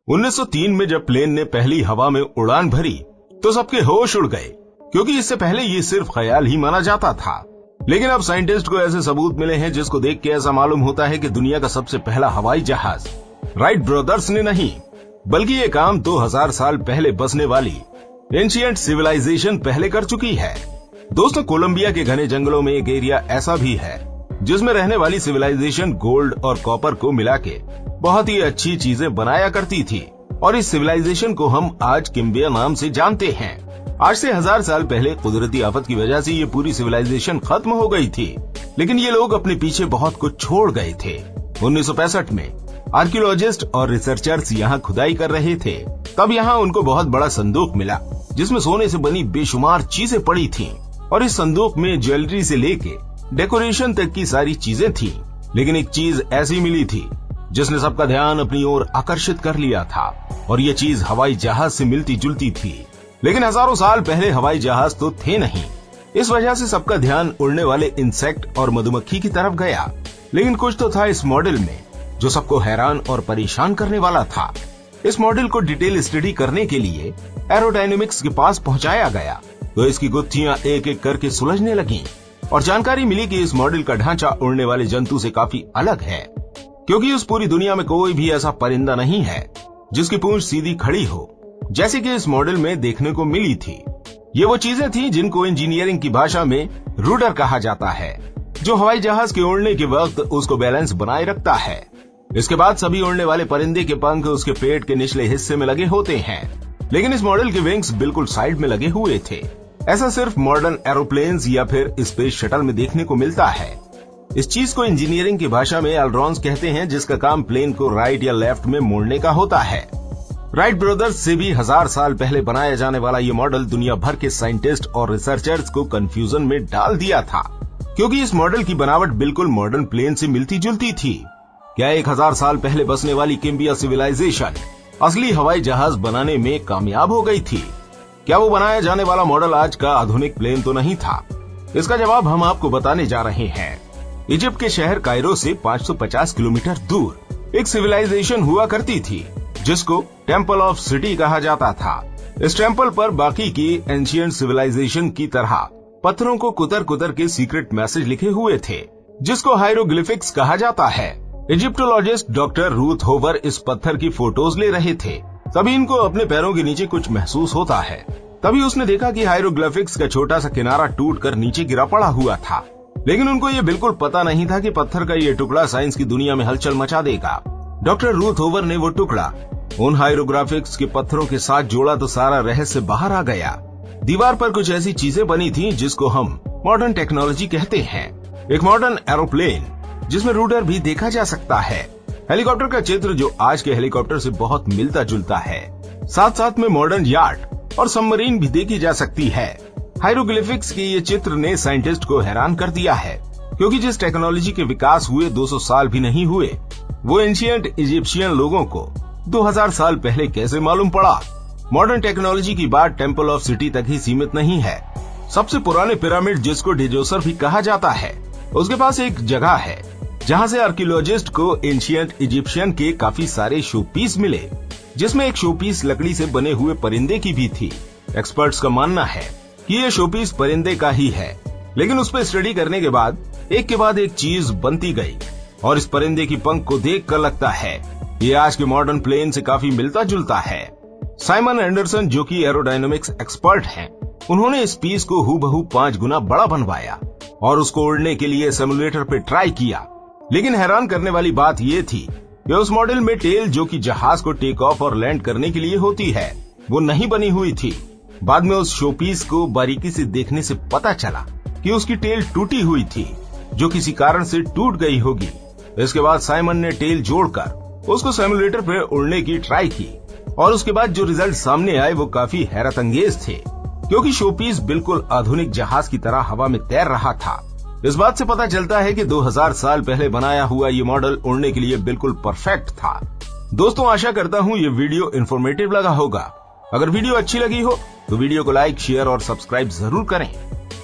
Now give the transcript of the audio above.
1903 में जब प्लेन ने पहली हवा में उड़ान भरी तो सबके होश उड़ गए, क्योंकि इससे पहले ये सिर्फ ख्याल ही माना जाता था। लेकिन अब साइंटिस्ट को ऐसे सबूत मिले हैं जिसको देख के ऐसा मालूम होता है कि दुनिया का सबसे पहला हवाई जहाज राइट ब्रदर्स ने नहीं, बल्कि ये काम 2000 साल पहले बसने वाली एंशिएंट सिविलाइजेशन पहले कर चुकी है। दोस्तों, कोलंबिया के घने जंगलों में एक एरिया ऐसा भी है जिसमें रहने वाली सिविलाइजेशन गोल्ड और कॉपर को मिला के बहुत ही अच्छी चीजें बनाया करती थी, और इस सिविलाइजेशन को हम आज किम्बिया नाम से जानते हैं। आज से 1000 साल पहले कुदरती आफत की वजह से ये पूरी सिविलाइजेशन खत्म हो गई थी, लेकिन ये लोग अपने पीछे बहुत कुछ छोड़ गए थे। 1965 में आर्कियोलॉजिस्ट और रिसर्चर्स यहाँ खुदाई कर रहे थे, तब यहाँ उनको बहुत बड़ा संदूक मिला जिसमें सोने से बनी बेशुमार चीजें पड़ी थीं, और इस संदूक में ज्वेलरी से लेके डेकोरेशन तक की सारी चीजें थीं। लेकिन एक चीज ऐसी मिली थी जिसने सबका ध्यान अपनी ओर आकर्षित कर लिया था, और ये चीज हवाई जहाज से मिलती जुलती थी। लेकिन हजारों साल पहले हवाई जहाज तो थे नहीं, इस वजह से सबका ध्यान उड़ने वाले इंसेक्ट और मधुमक्खी की तरफ गया। लेकिन कुछ तो था इस मॉडल में जो सबको हैरान और परेशान करने वाला था। इस मॉडल को डिटेल स्टडी करने के लिए एरोडायनेमिक्स के पास पहुंचाया गया, तो इसकी गुत्थियां एक एक करके सुलझने लगीं, और जानकारी मिली कि इस मॉडल का ढांचा उड़ने वाले जंतु से काफी अलग है, क्योंकि उस पूरी दुनिया में कोई भी ऐसा परिंदा नहीं है जिसकी पूंछ सीधी खड़ी हो, जैसे कि इस मॉडल में देखने को मिली थी। ये वो चीजें थी जिनको इंजीनियरिंग की भाषा में रूडर कहा जाता है, जो हवाई जहाज के उड़ने के वक्त उसको बैलेंस बनाए रखता है। इसके बाद सभी उड़ने वाले परिंदे के पंख उसके पेट के निचले हिस्से में लगे होते हैं, लेकिन इस मॉडल के विंग्स बिल्कुल साइड में लगे हुए थे। ऐसा सिर्फ मॉडर्न एरोप्लेन्स या फिर स्पेस शटल में देखने को मिलता है। इस चीज को इंजीनियरिंग की भाषा में एलरॉन्स कहते हैं, जिसका काम प्लेन को राइट या लेफ्ट में मोड़ने का होता है। राइट ब्रदर्स से भी 1000 साल पहले बनाया जाने वाला ये मॉडल दुनिया भर के साइंटिस्ट और रिसर्चर्स को कंफ्यूजन में डाल दिया था, क्योंकि इस मॉडल की बनावट बिल्कुल मॉडर्न प्लेन से मिलती जुलती थी। क्या 1000 साल पहले बसने वाली किम्बिया सिविलाइजेशन असली हवाई जहाज बनाने में कामयाब हो गई थी? क्या वो बनाया जाने वाला मॉडल आज का आधुनिक प्लेन तो नहीं था? इसका जवाब हम आपको बताने जा रहे हैं। इजिप्ट के शहर कायरो से 550 किलोमीटर दूर एक सिविलाइजेशन हुआ करती थी जिसको टेम्पल ऑफ सिटी कहा जाता था। इस टेम्पल पर बाकी की एंशिएंट सिविलाइजेशन की तरह पत्थरों को कुतर कुतर के सीक्रेट मैसेज लिखे हुए थे, जिसको हायरोग्लिफिक्स कहा जाता है। इजिप्टोलॉजिस्ट डॉक्टर रूथ होवर इस पत्थर की फोटोज ले रहे थे, तभी इनको अपने पैरों के नीचे कुछ महसूस होता है। तभी उसने देखा कि हायरोग्लिफिक्स का छोटा सा किनारा टूटकर नीचे गिरा पड़ा हुआ था, लेकिन उनको ये बिल्कुल पता नहीं था कि पत्थर का ये टुकड़ा साइंस की दुनिया में हलचल मचा देगा। डॉक्टर रूथ होवर ने वो टुकड़ा उन हायरोग्लिफिक्स के पत्थरों के साथ जोड़ा तो सारा रहस्य बाहर आ गया। दीवार पर कुछ ऐसी चीजें बनी थी जिसको हम मॉडर्न टेक्नोलॉजी कहते हैं। एक मॉडर्न एरोप्लेन जिसमें रूडर भी देखा जा सकता है, हेलीकॉप्टर का चित्र जो आज के हेलीकॉप्टर से बहुत मिलता जुलता है, साथ साथ में मॉडर्न याट और सबमरीन भी देखी जा सकती है। हायरोग्लिफिक्स के ये चित्र ने साइंटिस्ट को हैरान कर दिया है, क्योंकि जिस टेक्नोलॉजी के विकास हुए 200 साल भी नहीं हुए, वो एंशिएंट इजिप्शियन लोगों को 2000 साल पहले कैसे मालूम पड़ा। मॉडर्न टेक्नोलॉजी की बात टेम्पल ऑफ सिटी तक ही सीमित नहीं है। सबसे पुराने पिरामिड जिसको डिजोसर भी कहा जाता है, उसके पास एक जगह है जहाँ से आर्कियोलॉजिस्ट को एंशिएंट इजिप्शियन के काफी सारे शोपीस मिले, जिसमें एक शोपीस लकड़ी से बने हुए परिंदे की भी थी। एक्सपर्ट्स का मानना है कि ये शोपीस परिंदे का ही है, लेकिन उस पर स्टडी करने के बाद एक के बाद एक चीज बनती गई, और इस परिंदे की पंख को देख कर लगता है ये आज के मॉडर्न प्लेन से काफी मिलता जुलता है। साइमन एंडरसन जो कि एरोडायनेमिक्स एक्सपर्ट हैं, उन्होंने इस पीस को हूबहू 5 गुना बड़ा बनवाया और उसको उड़ने के लिए सिमुलेटर पे ट्राई किया। लेकिन हैरान करने वाली बात ये थी कि उस मॉडल में टेल जो कि जहाज को टेक ऑफ और लैंड करने के लिए होती है, वो नहीं बनी हुई थी। बाद में उस शोपीस को बारीकी से देखने से पता चला कि उसकी टेल टूटी हुई थी, जो किसी कारण से टूट गई होगी। इसके बाद साइमन ने टेल जोड़कर उसको सिमुलेटर पे उड़ने की ट्राई की, और उसके बाद जो रिजल्ट सामने आए वो काफी हैरत अंगेज थे, क्योंकि शोपीस बिल्कुल आधुनिक जहाज की तरह हवा में तैर रहा था। इस बात से पता चलता है कि 2000 साल पहले बनाया हुआ ये मॉडल उड़ने के लिए बिल्कुल परफेक्ट था। दोस्तों, आशा करता हूँ ये वीडियो इन्फॉर्मेटिव लगा होगा। अगर वीडियो अच्छी लगी हो तो वीडियो को लाइक, शेयर और सब्सक्राइब जरूर करें।